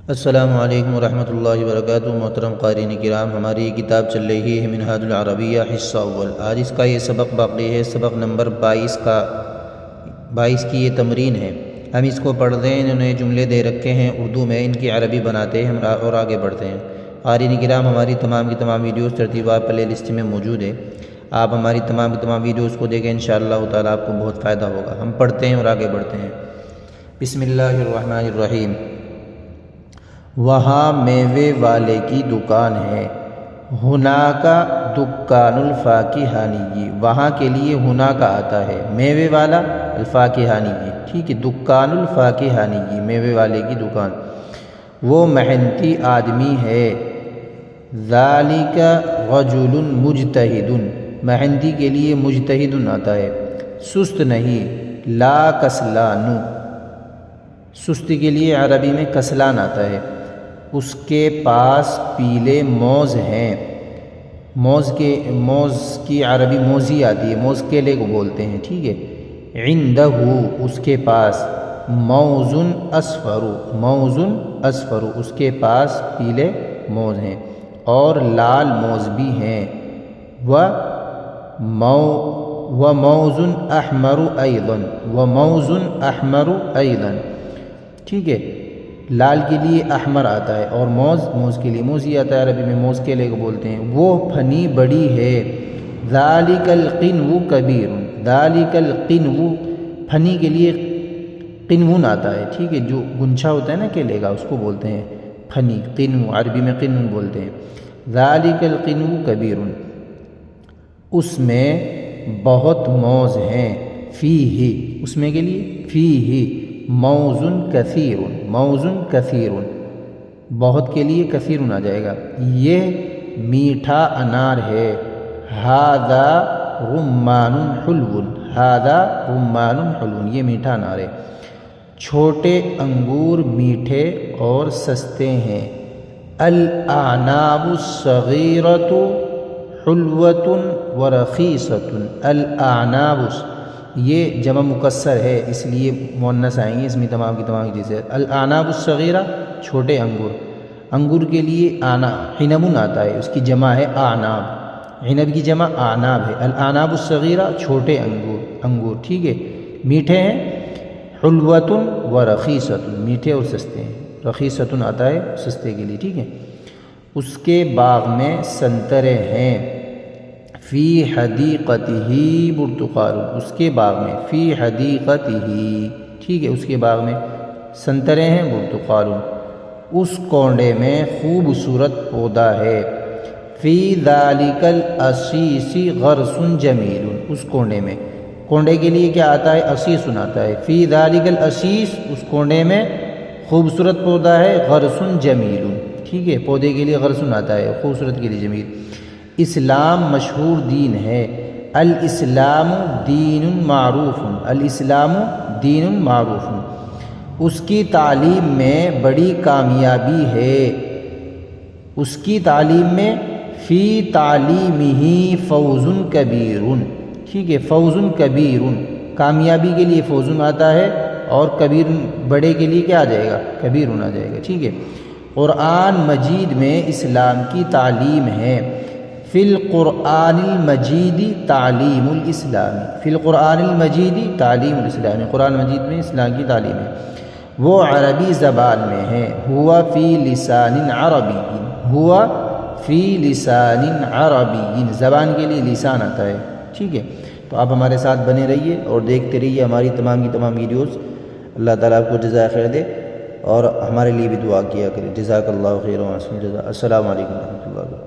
السلام علیکم ورحمۃ اللہ وبرکاتہ۔ محترم قارئین کرام، ہماری یہ کتاب چل رہی ہے منہاج العربیہ حصہ اول۔ آج اس کا یہ سبق باقی ہے، سبق نمبر 22 کی یہ تمرین ہے۔ ہم اس کو پڑھتے ہیں، انہوں نے جملے دے رکھے ہیں اردو میں، ان کی عربی بناتے ہیں ہم اور آگے بڑھتے ہیں۔ قارئین کرام، ہماری تمام کی تمام ویڈیوز ترتیبوار پلے لسٹ میں موجود ہے، آپ ہماری تمام کی تمام ویڈیوز کو دیکھیں، انشاءاللہ تعالیٰ آپ کو بہت فائدہ ہوگا۔ ہم پڑھتے ہیں اور آگے بڑھتے ہیں۔ بسم اللہ الرحمن الرحیم۔ وہاں میوے والے کی دکان ہے۔ ہناکا دکان الفاکہانی، وہاں کے لیے ہنا کا آتا ہے، میوے والا الفاکہانی، ٹھیک ہے، دکان الفاکہانی، میوے والے کی دکان۔ وہ محنتی آدمی ہے۔ ذالک رجل مجتہد، محنتی کے لیے مجتہد آتا ہے، سست نہیں۔ لا کسلان، سستی کے لیے عربی میں کسلان آتا ہے۔ اس کے پاس پیلے موز ہیں۔ موز کی عربی موزی آتی ہے، موز کیلے کو بولتے ہیں، ٹھیک ہے۔ عندہ، اس کے پاس، موز اصفر، موز اصفر، اس کے پاس پیلے موز ہیں اور لال موز بھی ہیں۔ وموز احمر ایضا، وموز احمر ایضا، ٹھیک ہے، لال کے لیے احمر آتا ہے اور موز کے لیے موزی آتا ہے، عربی میں موز کیلے کو بولتے ہیں۔ وہ پھنی بڑی ہے۔ ذالک القنو کبیر، ذالک القنو، پھنی کے لیے قنون آتا ہے، ٹھیک ہے، جو گنچھا ہوتا ہے نا کیلے کا، اس کو بولتے ہیں پھنی، قنو، عربی میں قنون بولتے ہیں۔ ذالک القنو کبیر، اس میں بہت موز ہیں۔ فیہ، اس میں کے لیے فیہ موز کثیر، موز کثیر، بہت کے لیے کثیر آ جائے گا۔ یہ میٹھا انار ہے۔ ھذا رمان حلو، ھذا رمان حلو، یہ میٹھا انار ہے۔ چھوٹے انگور میٹھے اور سستے ہیں۔ الاعناب الصغیرۃ حلوۃ ورخیصۃ، الاعناب، یہ جمع مکسر ہے اس لیے مؤنث آئیں گے اس میں تمام کی تمام چیزیں۔ الاعناب الصغیرہ، چھوٹے انگور، انگور کے لیے عنب آتا ہے، اس کی جمع ہے اعناب، عنب کی جمع اعناب ہے۔ الاعناب الصغیرہ، چھوٹے انگور، ٹھیک ہے، میٹھے ہیں۔ حلوۃ ورخیصۃ، میٹھے اور سستے ہیں، رخیصۃ آتا ہے سستے کے لیے، ٹھیک ہے۔ اس کے باغ میں سنترے ہیں۔ فی حدیقتہ برتقال، اس کے باغ میں، فی حدیقتہ، ٹھیک ہے، اس کے باغ میں سنترے ہیں، برتقال، اس کونڈے میں خوبصورت پودا ہے۔ فی ذالک العصیص غرس جمیل، اس کونڈے میں، کونڈے کے لیے کیا آتا ہے؟ عصیص آتا ہے۔ فی ذالک العصیص، اس کونڈے میں خوبصورت پودا ہے، غرس جمیل، ٹھیک ہے، پودے کے لیے غرس آتا ہے، خوبصورت کے لیے جمیل۔ اسلام مشہور دین ہے۔ الاسلام دین معروف، الاسلام دین معروف، اس کی تعلیم میں بڑی کامیابی ہے، اس کی تعلیم میں، فی تعلیمہ فوز کبیر، ٹھیک ہے، فوز کبیر، کامیابی کے لیے فوز آتا ہے اور کبیر، بڑے کے لیے کیا آ جائے گا؟ کبیر آ جائے گا، ٹھیک ہے۔ قرآن مجید میں اسلام کی تعلیم ہے۔ فی القرآن المجید تعلیم الاسلام، فی القرآن المجید تعلیم الاسلام، قرآن مجید میں اسلام کی تعلیم ہے۔ وہ عربی زبان میں ہے۔ ہوا فی لسان عربی، ہوا فی لسان عربی، زبان کے لیے لسان آتا ہے، ٹھیک ہے۔ تو آپ ہمارے ساتھ بنے رہیے اور دیکھتے رہیے ہماری تمام کی تمام ویڈیوز۔ اللہ تعالیٰ آپ کو جزائے خیر دے اور ہمارے لیے بھی دعا کیا کرے۔ جزاک اللہ خیر و احسن الجزاء۔ السلام علیکم ورحمۃ اللہ وبرکاتہ۔